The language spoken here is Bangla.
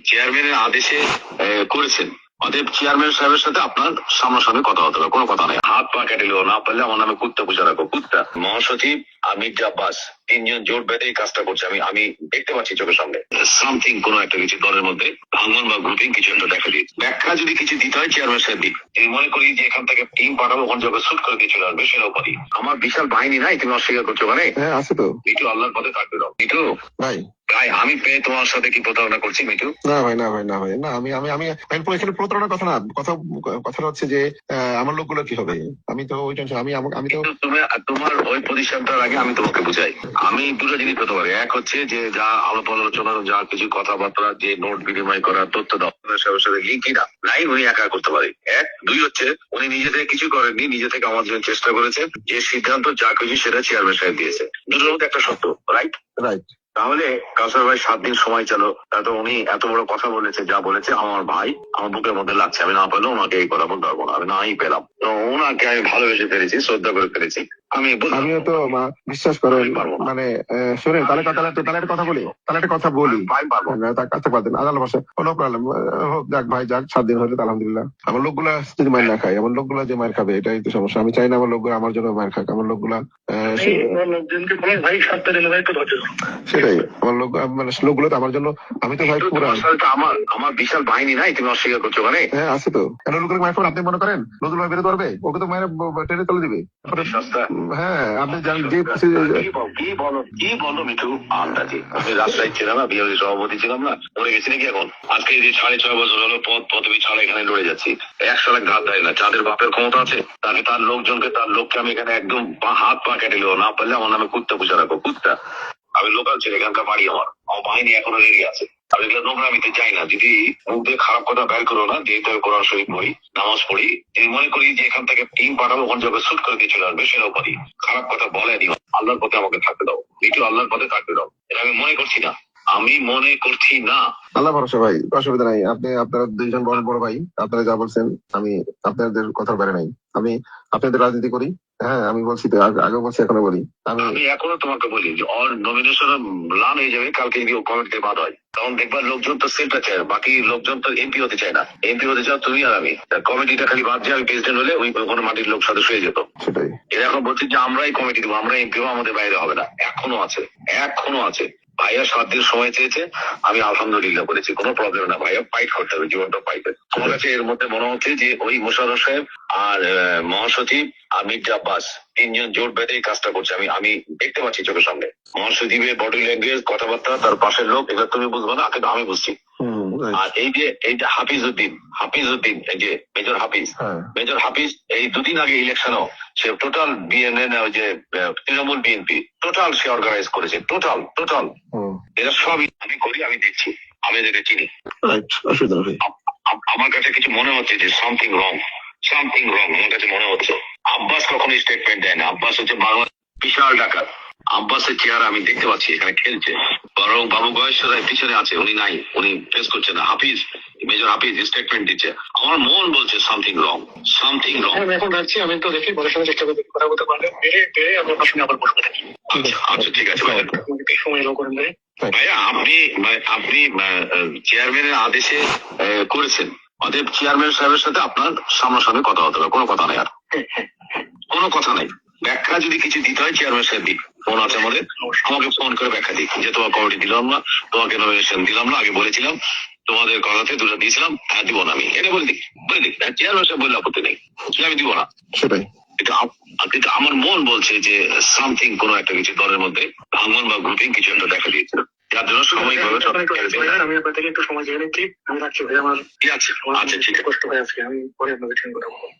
চেয়ারম্যানের আদেশে করেছেন, অতএব চেয়ারম্যান সাহেবের সাথে আপনার সামনাসামনি কথা হতে হবে, কোনো কথা নেই। হাত পা কেটে নিল, না পারলে আমার নামে কুত্তা পুষে রাখো, কুত্তা। মহাসচিব আর মির্জা আব্বাস তিনজন জোট বেঁধে এই কাজটা করছে, আমি দেখতে পাচ্ছি চোখের সামনে। সামথিং কোনো একটা কিছু দলের মধ্যে ভাঙন বা গ্রুপিং কিছু একটা দেখা দিচ্ছে। ব্যাখ্যা যদি কিছু দিতে হয় চেয়ারম্যান সাহেব দিক, আমি মনে করি যে এখান থেকে টিম পাঠাবো, ওখান থেকে শুট করে দিয়ে চলে আসবে, সেটাও পারি। আমার বিশাল বাহিনী নাই, তুমি অস্বীকার করছো? মানে হ্যাঁ আছে তো মিঠু, আল্লাহর পথে থাকবে দাও মিঠু ভাই। ভাই, আমি পেয়ে তোমার সাথে কি প্রতারণা করছি মিঠু? না ভাই, না ভাই, না ভাই, না আমি আমি আমি এখানে প্রতারণার কথা না, কথাটা হচ্ছে যে আমার লোকগুলো কি হবে, আমি তো ওই টেনশন, আমি তো তোমার ওই পজিশনটার আগে আমি তোমাকে বুঝাই। আমি দুটো জিনিস করতে পারি, এক হচ্ছে যে যা আলাপ আলোচনা, যা কিছু কথাবার্তা, যে নোট বিনিময় করা, তথ্য দপ্তরের সাথে লিঙ্ক কিনা নাই, উনি একা করতে পারে। এক, দুই হচ্ছে উনি নিজে থেকে কিছু করেননি, নিজে থেকে আমার জন্য চেষ্টা করেছে, যে সিদ্ধান্ত যা কিছু সেটা চেয়ারম্যান সাহেব দিয়েছে। দুটোর মধ্যে একটা সত্য, রাইট? রাইট। তাহলে কাউসার ভাই 7 দিন সময় চালো, এত উনি এত বড় কথা বলেছে, যা বলেছে আমার ভাই আমার বুকের মধ্যে লাগছে। আমি না পেলে ওনাকে এই কথা বলতে পারবো না, আমি নাই পেলাম তো ওনাকে আমি ভালোবেসে ফেলেছি, শ্রদ্ধা করে ফেলেছি। আমিও তো বিশ্বাস করেন, মানে শুনেন, তাহলে একটা কথা বলি, আল্লাহ ভাষা কোনো প্রবলেম হোক, যাক ভাই যাক, 7 দিন হলে আলহামদুলিল্লাহ। আমার লোকগুলা যদি মার না খায়, আমার লোকগুলা যে মার খাবে, এটাই তো সমস্যা। আমি চাই না আমার লোকগুলা আমার জন্য মার খাক, আমার লোকগুলা সেটাই, আমার লোক মানে লোকগুলো তো আমার জন্য, আমি তো ভাই পুরো আমার বিশাল বাহিনী নাই, তুমি অস্বীকার করছো? মানে হ্যাঁ আছে তো, কেন লোকের মায়ের আপনি মনে করেন নতুন ভাই বেরোতে পারবে? ওকে তো মায়ের ট্রেনে তুলে দিবে। হ্যাঁ আপনি জানেন যে কি বলো মিঠু, আন্দাজি আমি রাজশাহী ছিলাম না, বিহারের সভাপতি ছিলাম না, মরে গেছি নাকি এখন? আজকে যে 6.5 বছর হলো পদবি ছাড়া এখানে লড়ে যাচ্ছি, 100 লাখ ধার দেয় না, যাদের বাপের ক্ষমতা আছে তাকে, তার লোকজনকে, তার লোককে আমি এখানে একদম হাত পা কেটে নিল, না পারলে আমার নামে কুত্তা পুষে রাখো, কুত্তা। আমি লোকাল ছেলে, এখানকার বাড়ি আমার বাহিনী এখনো রেডি আছে। আমি এগুলো নোংরামিতে চাই না, যদি মুখ দিয়ে খারাপ কথা বের করো না, যেহেতু আমি কোরআন শরীফ পড়ি, নামাজ পড়ি, যদি মনে করি যে এখান থেকে টিম পাঠাবো, ওখান থেকে শুট করে দিয়ে চলে আসবে, সেটাও পারি। খারাপ কথা বলে দিও, আল্লাহর পথে আমাকে থাকতে দাও মিঠু, আল্লাহর পথে থাকতে দাও। এটা আমি মনে করছি না, আমি মনে করছি না। আল্লাহ ভরসা ভাই, অসুবিধা নাই। আপনারা দুইজন বড় বড় ভাই, আপনারা যা বলছেন আমি আপনাদের কথার বাইরে নাই। আমি আপনাদের রাজনীতি করি, হ্যাঁ আমি বলছি তো, আগে বলছি এখনো বলি। আমি এখনো তোমাকে বলি যে অল নমিনেশন লান হয়ে যাবে কালকে, যদি কমিটিতে বাদ হয়, তখন দেখবা লোকজন তো সেলটা চায়, বাকি লোকজন তো এমপি হতে চায় না। এমপি হতে চাও তুমি আর আমি, কমিটিটা খালি বাদ যায়, আমি প্রেসিডেন্ট হলে ওই কোনো মাটির লোক সদস্য হয়ে যেত। সেটাই এরকম বলছি যে আমরাই কমিটি দেবো, আমরা এমপিও আমাদের বাইরে হবে না, এখনো আছে, এখনো আছে। ভাইয়া 7 দিন সময় চেয়েছে, আমি আলহামদুলিল্লাহ বলেছি, কোনো প্রবলেম না ভাইয়া, ফাইট করতে হবে, জীবনটা ফাইটের। আমার কাছে এর মধ্যে মনে হচ্ছে যে ওই মোশাররফ সাহেব আর মহাসচিব আর মির্জা আব্বাস তিনজন জোট বেঁধে এই কাজটা করছে, আমি দেখতে পাচ্ছি চোখের সামনে। মহাসচিবের বডি ল্যাঙ্গুয়েজ, কথাবার্তা, তার পাশের লোক, এগুলো তুমি বুঝবো না, কিন্তু আমি বুঝছি। আর এই যে হাফিজউদ্দিন, এই যে মেজর হাফিজ এই 2 দিন আগে ইলেকশনও সে টোটাল বিএনএন, ওই যে তৃণমূল বিএনপি টোটাল সে অর্গানাইজ করেছে, টোটাল এরা সবই আমি করি, আমি দেখছি, আমি এদেরকে চিনি। আমার কাছে কিছু মনে হচ্ছে যে সামথিং রং, আমার কাছে মনে হচ্ছে। আব্বাস কখনো স্টেটমেন্ট দেয় না, আব্বাস হচ্ছে বাংলা বিশাল ডাকাত। আব্বাসের চেহারা আমি দেখতে পাচ্ছি এখানে খেলছে, বরং বাবু গয়েশ্বরায় পিছনে আছে, উনি নাই, উনি ফেস করছে না। মেজর হাফিজ স্টেটমেন্ট দিচ্ছে, আমার মন বলছে সামথিং রং। আমি এখন রাখছি, আমি তো দেখি পরের সাথে চেষ্টা করতে কথা বলতে পারলে পেরে আমি আপনার সঙ্গে আবার বসবো। আচ্ছা ঠিক আছে ভাই, সময় এলো করেন ভাইয়া। আপনি চেয়ারম্যানের আদেশে করেছেন, অতএব চেয়ারম্যান সাহেবের সাথে আপনার সামনাসামনি কথা হতে হবে, কোনো কথা নেই, আর কোনো কথা নেই। ব্যাখ্যা যদি কিছু দিতে হয় চেয়ারম্যান সাহেব দিক, ফোন আছে আমাদের, আমাকে ফোন করে ব্যাখ্যা দিক যে তোমার কমিটি দিলাম না, তোমাকে নমিনেশন দিলাম না, আগে বলেছিলাম তোমাদের কথাতে 2টা দিয়েছিলাম, হ্যাঁ দিব না, আমি এটা বলে দিক, চেয়ারম্যান সাহেব বললে আপত্তি নেই, আমি দিব না। সেটাই, কিন্তু আমার মন বলছে যে সামথিং কোনো একটা কিছু দলের মধ্যে ভাঙন বা গ্রুপিং কিছু একটা দেখা দিয়েছিল, যার জন্য সাময়িকভাবে আমি আপনার থেকে একটু সময় চেয়ে নিচ্ছি। আমি রাখছি ভাই, আমার আচ্ছা ঠিক আছে, কষ্ট হয়ে আছে, আমি পরে আপনাদের সঙ্গে কথা বলবো।